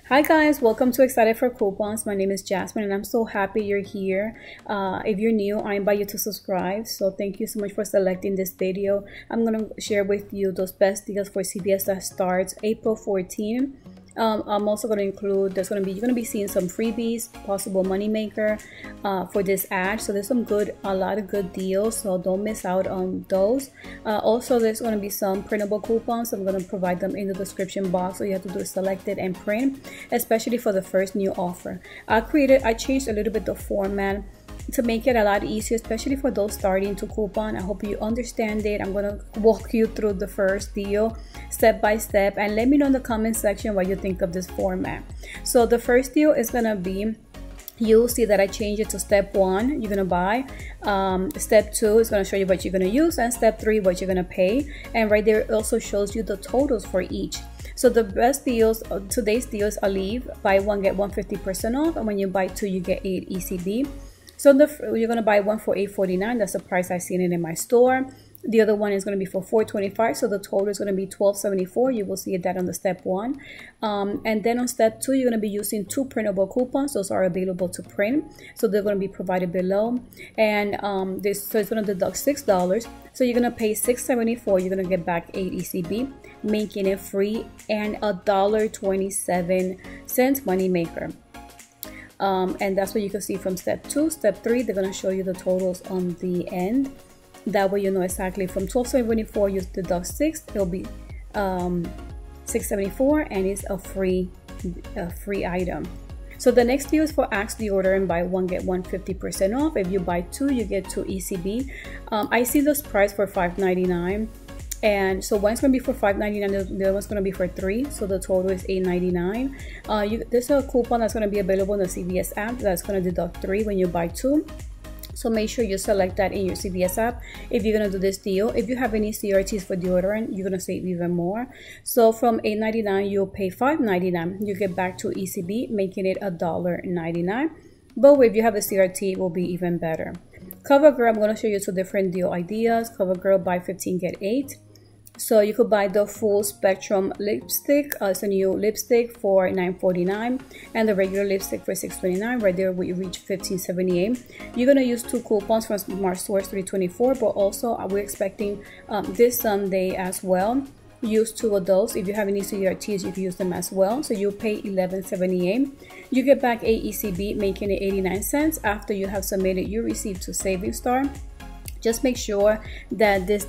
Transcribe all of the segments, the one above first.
Hi guys, welcome to Excited for Coupons. My name is Jasmine and I'm so happy you're here. If you're new, I invite you to subscribe. So thank you so much for selecting this video. I'm going to share with you those best deals for CVS that starts April 14. I'm also going to include, you're going to be seeing some freebies, possible Moneymaker for this ad. So there's a lot of good deals, so don't miss out on those. Also, there's going to be some printable coupons. I'm going to provide them in the description box. All you have to do is select it and print, especially for the first new offer. I changed a little bit the format to make it a lot easier, especially for those starting to coupon. I hope you understand it. I'm going to walk you through the first deal step by step, and let me know in the comment section what you think of this format. So the first deal is going to be, you'll see that I changed it to step 1, you're going to buy. Step 2 is going to show you what you're going to use, and step 3 what you're going to pay. And right there it also shows you the totals for each. So the best deals, today's deals are leave, buy one get one 50% off, and when you buy 2 you get 8 ECB. So you're going to buy one for $8.49. That's the price I've seen it in my store. The other one is going to be for $4.25. So the total is going to be $12.74. You will see that on the step 1. And then on step 2, you're going to be using 2 printable coupons. Those are available to print. So they're going to be provided below. And so it's going to deduct $6. So you're going to pay $6.74. You're going to get back 8 ECB, making it free, and $1.27 Moneymaker. And that's what you can see from step 2. Step 3, they're going to show you the totals on the end. That way you know exactly from $12.74 you deduct 6, it'll be $6.74, and it's a free item. So the next deal is for Axe Deodorant, buy one get one 50% off. If you buy 2, you get 2 ECB. I see this price for $5.99. And so one's going to be for $5.99, the other one's going to be for $3, so the total is $8.99. There's a coupon that's going to be available in the CVS app that's going to deduct 3 when you buy 2. So make sure you select that in your CVS app if you're going to do this deal. If you have any CRTs for deodorant, you're going to save even more. So from $8.99, you'll pay $5.99. You get back 2 ECB, making it $1.99. But if you have a CRT, it will be even better. CoverGirl, I'm going to show you 2 different deal ideas. CoverGirl, buy 15, get 8. So you could buy the full spectrum lipstick. It's a new lipstick for $9.49, and the regular lipstick for $6.29. Right there we reach $15.78. You're going to use 2 coupons from Smart Source $3.24, but also we're expecting this Sunday as well. Use 2 of those. If you have any CRTs, you can use them as well. So you'll pay $11.78. You get back 8 ECB, making it 89 cents. After you have submitted your receipt to Savings Star, just make sure that this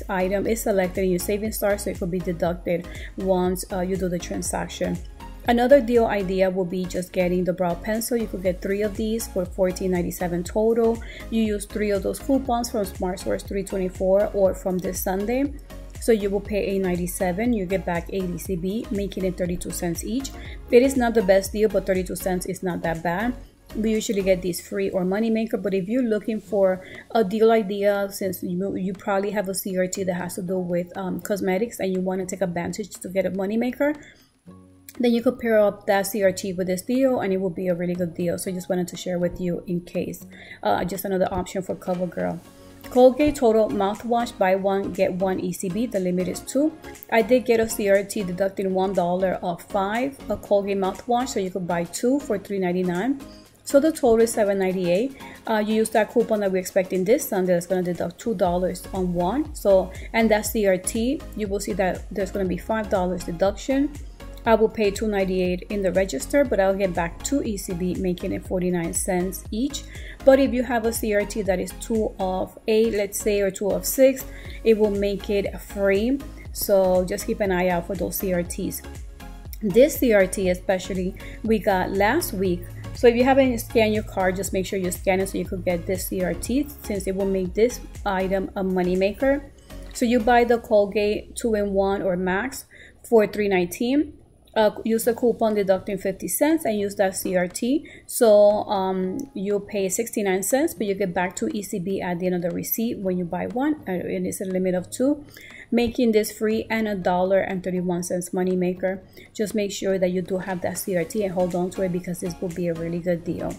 item is selected in your Savings Star, so it could be deducted once you do the transaction. Another deal idea will be just getting the brow pencil. You could get 3 of these for $14.97 total. You use 3 of those coupons from Smart Source $3.24 or from this Sunday. So you will pay $8.97. You get back 8 ECB, making it 32 cents each. It is not the best deal, but 32 cents is not that bad. We usually get these free or Moneymaker, but if you're looking for a deal idea, since you probably have a CRT that has to do with cosmetics and you want to take advantage to get a Moneymaker, then you could pair up that CRT with this deal and it will be a really good deal. So I just wanted to share with you in case. Just another option for CoverGirl. Colgate Total Mouthwash, buy 1 get 1 ECB. The limit is 2. I did get a CRT deducting $1 off 5 a Colgate mouthwash, so you could buy 2 for $3.99. So the total is $7.98. You use that coupon that we're expecting this Sunday. That's going to deduct $2 on 1. So, and that CRT, you will see that there's going to be $5 deduction. I will pay $2.98 in the register, but I'll get back 2 ECB, making it 49 cents each. But if you have a CRT that is 2 of 8, let's say, or 2 of 6, it will make it free. So just keep an eye out for those CRTs. This CRT especially, we got last week. So if you haven't scanned your card, just make sure you scan it so you could get this CRT, since it will make this item a Moneymaker. So you buy the Colgate 2-in-1 or Max for $3.19. Use the coupon deducting 50 cents and use that CRT. So you'll pay 69 cents, but you get back 2 ECB at the end of the receipt when you buy 1, and it's a limit of 2, making this free and $1.31 Moneymaker. Just make sure that you do have that CRT and hold on to it, because this will be a really good deal.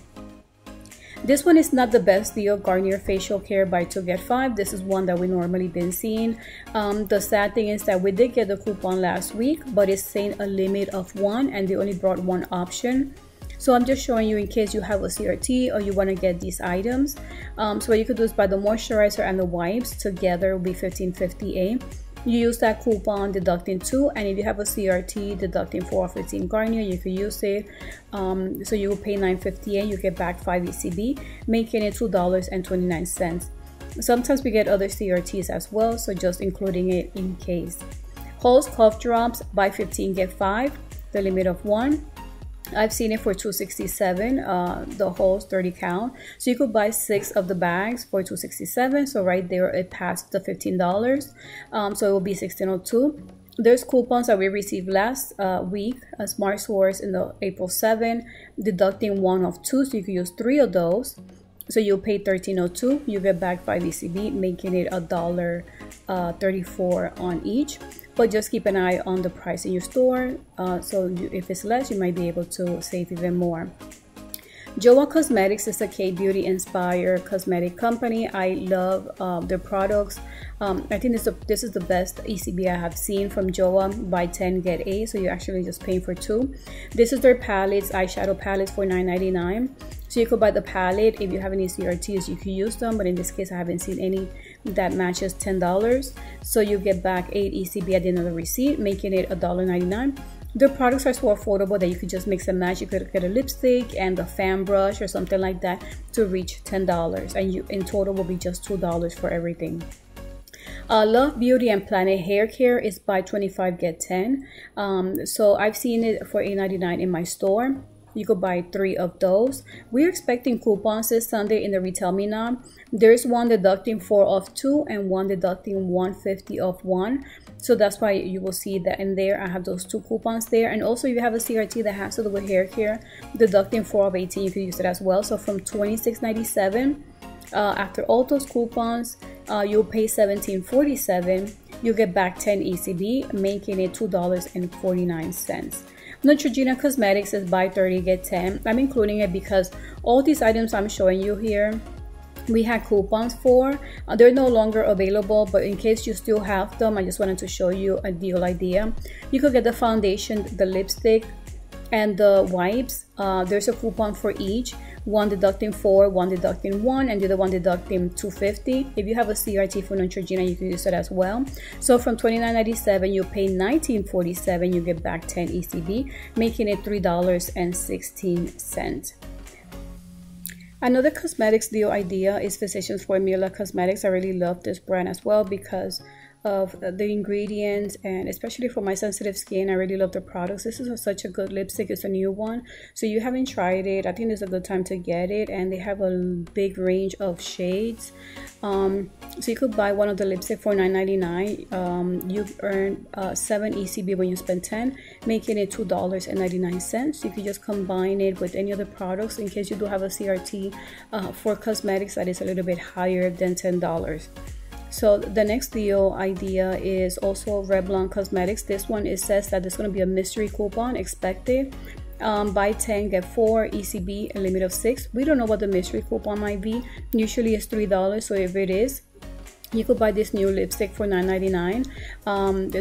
This one is not the best deal. Garnier Facial Care buy 2 get 5. This is one that we normally been seeing. The sad thing is that we did get the coupon last week, but it's saying a limit of 1 and they only brought 1 option. So I'm just showing you in case you have a CRT or you want to get these items. So what you could do is buy the moisturizer and the wipes together will be $15.50. You use that coupon deducting 2, and if you have a CRT deducting 4 or 15 Garnier, you could use it. So you will pay $9.58, you get back 5 ECB, making it $2.29. Sometimes we get other CRTs as well, so just including it in case. Halls cough drops, buy 15 get 5, the limit of 1. I've seen it for $2.67, the Halls 30 count. So you could buy 6 of the bags for $2.67. So right there, it passed the $15. So it will be $16.02. There's coupons that we received last week, a Smart Source in the April 7, deducting 1 of 2. So you could use 3 of those. So you'll pay $13.02. You get back 5 ECB, making it $1.34 on each. But just keep an eye on the price in your store. If it's less, you might be able to save even more. Joa Cosmetics is a K-beauty inspired cosmetic company. I love their products. I think this is the best ECB I have seen from Joa. Buy 10 get 8, so you're actually just paying for 2. This is their palettes, eyeshadow palettes for $9.99. So you could buy the palette. If you have any CRTs, you could use them, but in this case I haven't seen any that matches $10. So you get back 8 ECB at the end of the receipt, making it $1.99. The products are so affordable that you could just mix and match. You could get a lipstick and a fan brush or something like that to reach $10, and you in total will be just $2 for everything. Love Beauty and Planet Hair Care is buy 25 get 10. So I've seen it for $8.99 in my store. You could buy 3 of those. We're expecting coupons this Sunday in the Retail Me Now. There's one deducting 4 off 2 and one deducting $1.50 off 1. So that's why you will see that in there. I have those 2 coupons there. And also if you have a CRT that has to do with hair care, deducting 4 of 18, you can use it as well. So from $26.97, after all those coupons, you'll pay $17.47. You get back 10 ECB, making it $2.49. Neutrogena Cosmetics is buy 30 get 10. I'm including it because all these items I'm showing you here, we had coupons for. They're no longer available, but in case you still have them, I just wanted to show you a deal idea. You could get the foundation, the lipstick, and the wipes. There's a coupon for each. One deducting 4, one deducting 1, and the other one deducting $2.50. If you have a CRT for Neutrogena, you can use it as well. So from $29.97, you pay $19.47. You get back 10 ECB, making it $3.16. Another cosmetics deal idea is Physicians Formula Cosmetics. I really love this brand as well because of the ingredients, and especially for my sensitive skin, I really love the products. This is such a good lipstick. It's a new one, so you haven't tried it, I think it's a good time to get it. And they have a big range of shades. So you could buy one of the lipstick for $9.99. You earn 7 ECB when you spend 10, making it $2.99. You could just combine it with any other products in case you do have a CRT for cosmetics that is a little bit higher than $10. So the next deal idea is also Revlon Cosmetics. This one, it says that there's going to be a mystery coupon expected. Buy 10 get 4 ECB, a limit of 6. We don't know what the mystery coupon might be. Usually it's $3, so if it is, you could buy this new lipstick for $9.99.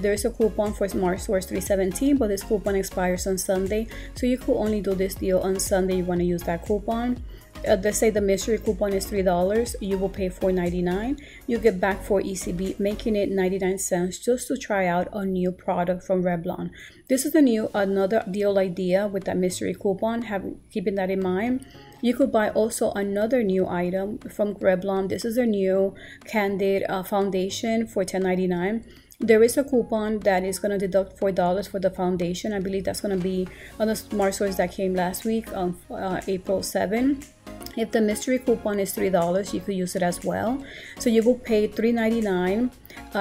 There's a coupon for Smart Source $3.17, but this coupon expires on Sunday, so you could only do this deal on Sunday. You want to use that coupon. Let's say the mystery coupon is $3, you will pay $4.99. You get back 4 ECB, making it 99 cents just to try out a new product from Revlon. This is another deal idea with that mystery coupon. Keeping that in mind, you could buy also another new item from Revlon. This is a new Candid foundation for $10.99. There is a coupon that is going to deduct $4 for the foundation. I believe that's going to be on the Smart Source that came last week on April 7. If the mystery coupon is $3, you could use it as well. So you will pay $3.99.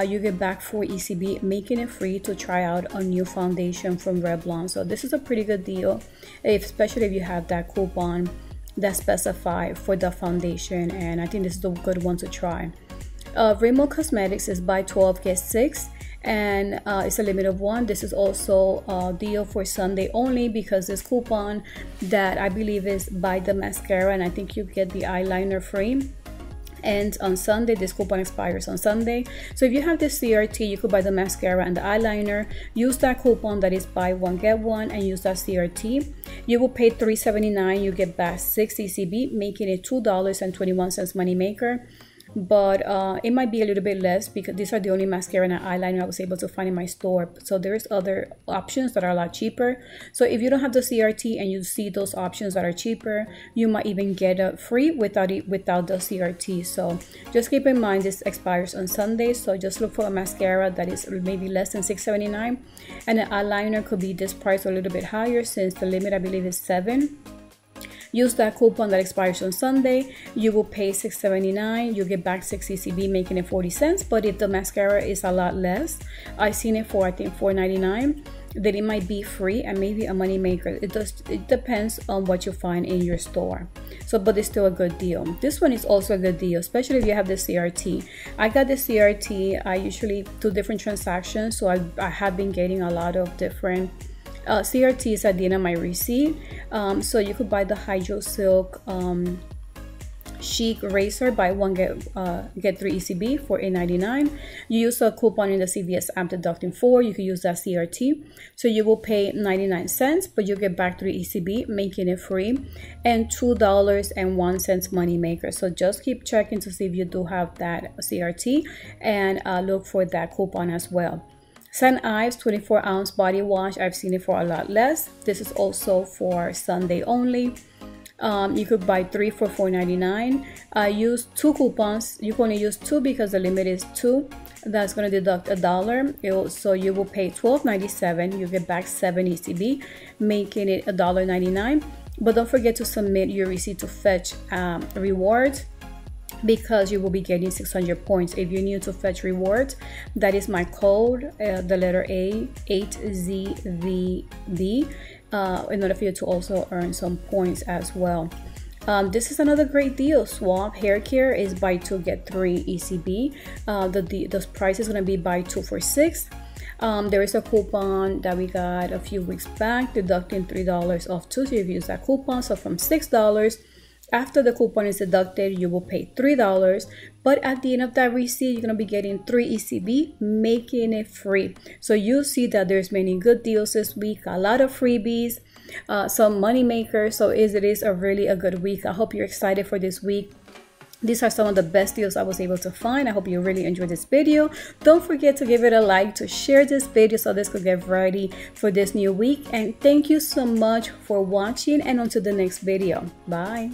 You get back 4 ECB, making it free to try out a new foundation from Revlon. So this is a pretty good deal, especially if you have that coupon that's specified for the foundation. And I think this is a good one to try. Rimmel Cosmetics is buy 12 get 6. and it's a limit of 1. This is also a deal for Sunday only, because this coupon that I believe is buy the mascara and I think you get the eyeliner free, and on Sunday. This coupon expires on Sunday. So if you have this CRT, you could buy the mascara and the eyeliner, use that coupon that is buy one get one, and use that CRT. You will pay $3.79, you get back 6 ECB, making it $2.21 Moneymaker. But it might be a little bit less, because these are the only mascara and eyeliner I was able to find in my store. So there's other options that are a lot cheaper. So if you don't have the CRT and you see those options that are cheaper, you might even get it free without the CRT. So just keep in mind this expires on Sunday. So just look for a mascara that is maybe less than $6.79, and an eyeliner could be this price or a little bit higher, since the limit I believe is 7. Use that coupon that expires on Sunday. You will pay $6.79. You get back 6 ECB, making it 40 cents. But if the mascara is a lot less, I've seen it for I think $4.99, then it might be free and maybe a Moneymaker. It depends on what you find in your store. So, but it's still a good deal. This one is also a good deal, especially if you have the CRT. I got the CRT. I usually do different transactions, so I have been getting a lot of different CRTs at the end of my receipt. So you could buy the Hydro Silk Chic Razor, buy one get 3 ECB for $8.99. You use a coupon in the CVS app deducting 4. You can use that CRT. So you will pay 99 cents, but you get back 3 ECB, making it free, and $2.01 Moneymaker. So just keep checking to see if you do have that CRT, and look for that coupon as well. St. Ives 24-ounce body wash, I've seen it for a lot less. This is also for Sunday only. You could buy 3 for $4.99. Use 2 coupons. You can only use 2 because the limit is 2. That's going to deduct $1. So you will pay $12.97. You get back 7 ECB, making it $1.99. But don't forget to submit your receipt to Fetch Rewards, because you will be getting 600 points. If you're new to Fetch Rewards, that is my code, the letter A, 8ZVB, in order for you to also earn some points as well. This is another great deal. Swab Hair Care is buy 2 get 3 ECB. The price is going to be buy 2 for $6. There is a coupon that we got a few weeks back, deducting $3 off too. So if you use that coupon, so from $6, after the coupon is deducted, you will pay $3, but at the end of that receipt, you're going to be getting 3 ECB, making it free. So you see that there's many good deals this week, a lot of freebies, some Moneymakers. So it is a really a good week. I hope you're excited for this week. These are some of the best deals I was able to find. I hope you really enjoyed this video. Don't forget to give it a like, to share this video so this could get ready for this new week. And thank you so much for watching, and on to the next video. Bye.